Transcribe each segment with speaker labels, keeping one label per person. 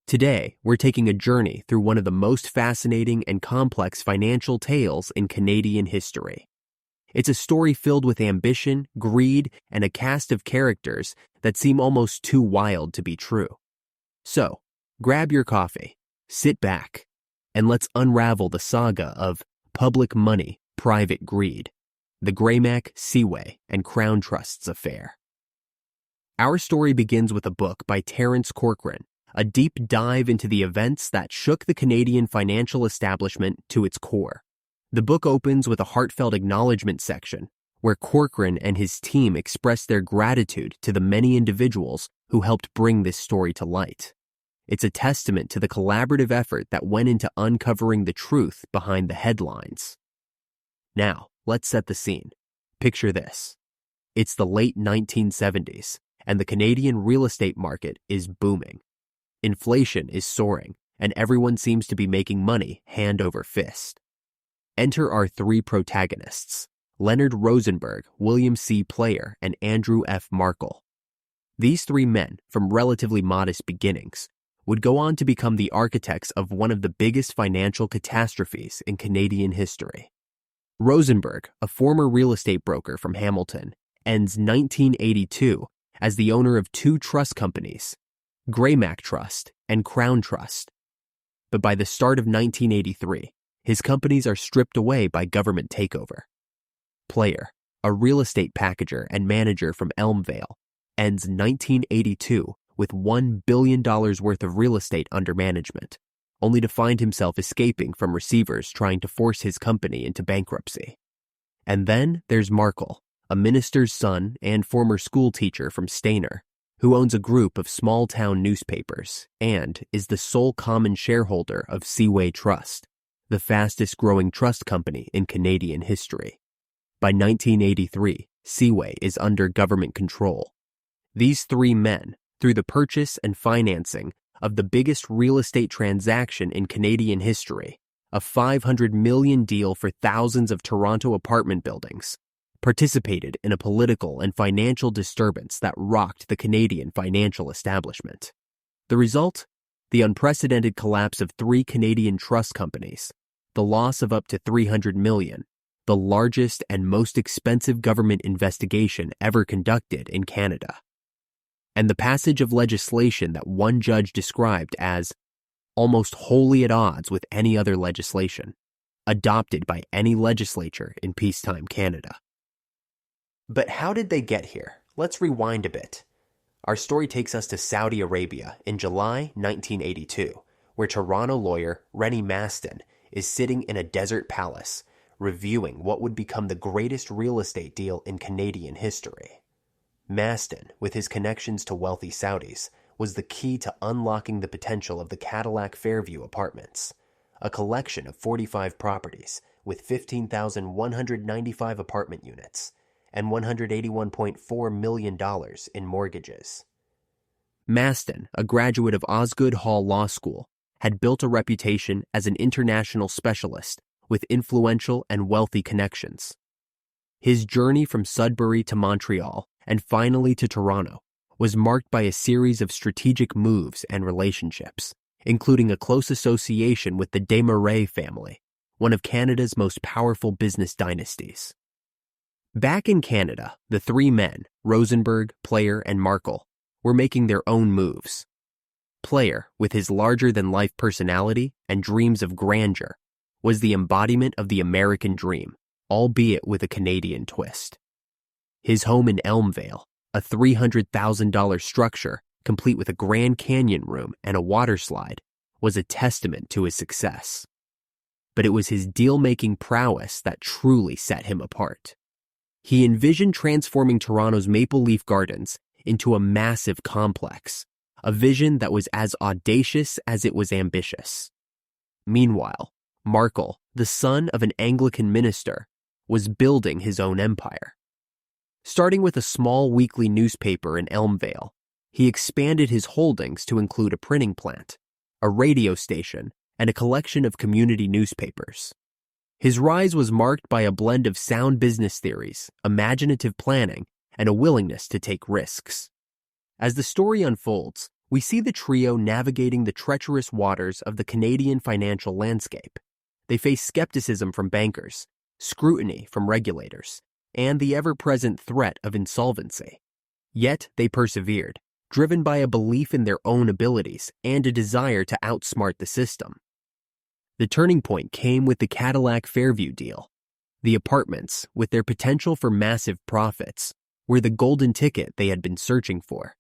Speaker 1: Today, we're taking a journey through one of the most fascinating and complex financial tales in Canadian history. It's a story filled with ambition, greed, and a cast of characters that seem almost too wild to be true. So, grab your coffee, sit back, and let's unravel the saga of public money, private greed, the Greymac, Seaway and Crown Trusts affair. Our story begins with a book by Terence Corcoran, a deep dive into the events that shook the Canadian financial establishment to its core. The book opens with a heartfelt acknowledgement section, where Corcoran and his team express their gratitude to the many individuals who helped bring this story to light. It's a testament to the collaborative effort that went into uncovering the truth behind the headlines. Now, let's set the scene. Picture this. It's the late 1970s, and the Canadian real estate market is booming. Inflation is soaring, and everyone seems to be making money hand over fist. Enter our three protagonists, Leonard Rosenberg, William C. Player, and Andrew F. Markle. These three men, from relatively modest beginnings, would go on to become the architects of one of the biggest financial catastrophes in Canadian history. Rosenberg, a former real estate broker from Hamilton, ends 1982 as the owner of two trust companies, Greymac Trust and Crown Trust. But by the start of 1983, his companies are stripped away by government takeover. Player, a real estate packager and manager from Elmvale, ends 1982 with $1 billion worth of real estate under management, only to find himself escaping from receivers trying to force his company into bankruptcy. And then there's Markle, a minister's son and former school teacher from Stayner, who owns a group of small-town newspapers and is the sole common shareholder of Seaway Trust, the fastest-growing trust company in Canadian history. By 1983, Seaway is under government control. These three men, through the purchase and financing of the biggest real estate transaction in Canadian history, a $500 million deal for thousands of Toronto apartment buildings, participated in a political and financial disturbance that rocked the Canadian financial establishment. The result? The unprecedented collapse of three Canadian trust companies, the loss of up to $300 million, the largest and most expensive government investigation ever conducted in Canada, and the passage of legislation that one judge described as almost wholly at odds with any other legislation, adopted by any legislature in peacetime Canada. But how did they get here? Let's rewind a bit. Our story takes us to Saudi Arabia in July 1982, where Toronto lawyer Rennie Maston is sitting in a desert palace, reviewing what would become the greatest real estate deal in Canadian history. Maston, with his connections to wealthy Saudis, was the key to unlocking the potential of the Cadillac Fairview Apartments, a collection of 45 properties with 15,195 apartment units and $181.4 million in mortgages. Maston, a graduate of Osgoode Hall Law School, had built a reputation as an international specialist with influential and wealthy connections. His journey from Sudbury to Montreal and finally to Toronto was marked by a series of strategic moves and relationships, including a close association with the Desmarais family, one of Canada's most powerful business dynasties. Back in Canada, the three men, Rosenberg, Player, and Markle, were making their own moves. Player, with his larger-than-life personality and dreams of grandeur, was the embodiment of the American dream, albeit with a Canadian twist. His home in Elmvale, a $300,000 structure complete with a Grand Canyon room and a water slide, was a testament to his success. But it was his deal-making prowess that truly set him apart. He envisioned transforming Toronto's Maple Leaf Gardens into a massive complex, a vision that was as audacious as it was ambitious. Meanwhile, Markle, the son of an Anglican minister, was building his own empire. Starting with a small weekly newspaper in Elmvale, he expanded his holdings to include a printing plant, a radio station, and a collection of community newspapers. His rise was marked by a blend of sound business theories, imaginative planning, and a willingness to take risks. As the story unfolds, we see the trio navigating the treacherous waters of the Canadian financial landscape. They face skepticism from bankers, scrutiny from regulators, and the ever-present threat of insolvency. Yet they persevered, driven by a belief in their own abilities and a desire to outsmart the system. The turning point came with the Cadillac Fairview deal. The apartments, with their potential for massive profits, were the golden ticket they had been searching for.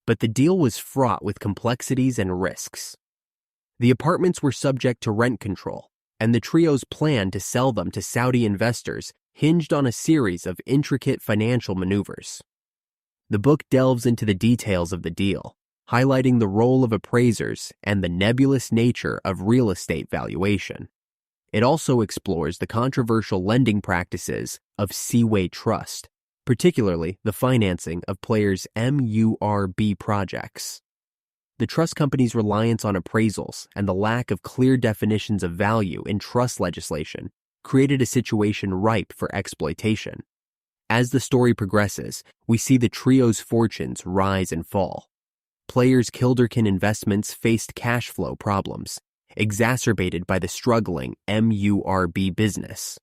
Speaker 1: But the deal was fraught with complexities and risks. The apartments were subject to rent control, and the trio's plan to sell them to Saudi investors hinged on a series of intricate financial maneuvers. The book delves into the details of the deal, highlighting the role of appraisers and the nebulous nature of real estate valuation. It also explores the controversial lending practices of Seaway Trust, particularly the financing of Player's MURB projects. The trust company's reliance on appraisals and the lack of clear definitions of value in trust legislation created a situation ripe for exploitation. As the story progresses, we see the trio's fortunes rise and fall. Player's Kilderkin investments faced cash flow problems, exacerbated by the struggling MURB business.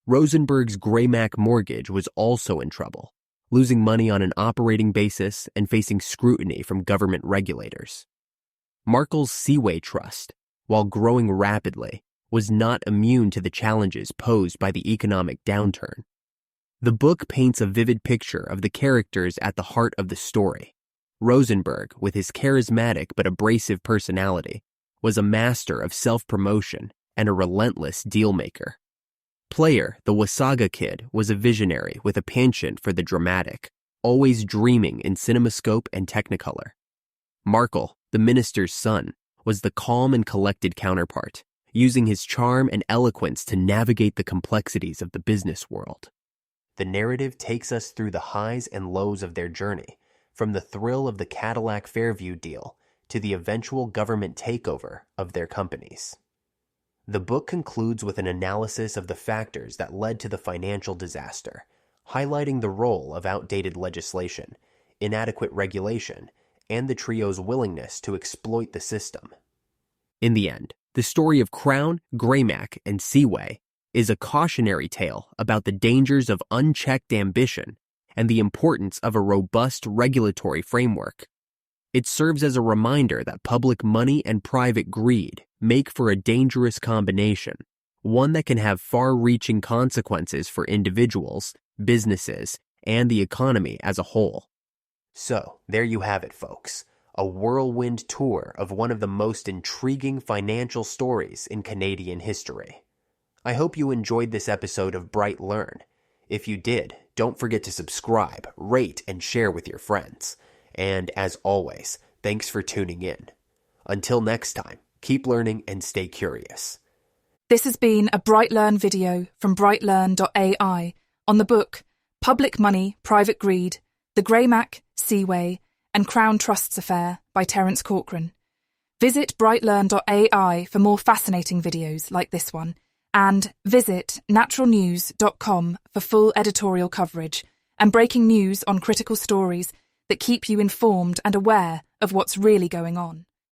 Speaker 1: Rosenberg's Greymac mortgage was also in trouble, losing money on an operating basis and facing scrutiny from government regulators. Markle's Seaway Trust, while growing rapidly, was not immune to the challenges posed by the economic downturn. The book paints a vivid picture of the characters at the heart of the story. Rosenberg, with his charismatic but abrasive personality, was a master of self-promotion and a relentless deal-maker. Player, the Wasaga kid, was a visionary with a penchant for the dramatic, always dreaming in cinemascope and technicolor. Markle, the minister's son, was the calm and collected counterpart, using his charm and eloquence to navigate the complexities of the business world. The narrative takes us through the highs and lows of their journey, from the thrill of the Cadillac Fairview deal to the eventual government takeover of their companies. The book concludes with an analysis of the factors that led to the financial disaster, highlighting the role of outdated legislation, inadequate regulation, and the trio's willingness to exploit the system. In the end, the story of Crown, Greymac, and Seaway is a cautionary tale about the dangers of unchecked ambition and the importance of a robust regulatory framework. It serves as a reminder that public money and private greed make for a dangerous combination, one that can have far-reaching consequences for individuals, businesses, and the economy as a whole. So, there you have it, folks. A whirlwind tour of one of the most intriguing financial stories in Canadian history. I hope you enjoyed this episode of BrightLearn. If you did, don't forget to subscribe, rate, and share with your friends. And as always, thanks for tuning in. Until next time, keep learning and stay curious.
Speaker 2: This has been a BrightLearn video from BrightLearn.ai on the book Public Money, Private Greed, The Greymac, Seaway, and Crown Trusts Affair by Terence Corcoran. Visit BrightLearn.ai for more fascinating videos like this one, and visit naturalnews.com for full editorial coverage and breaking news on critical stories that keep you informed and aware of what's really going on.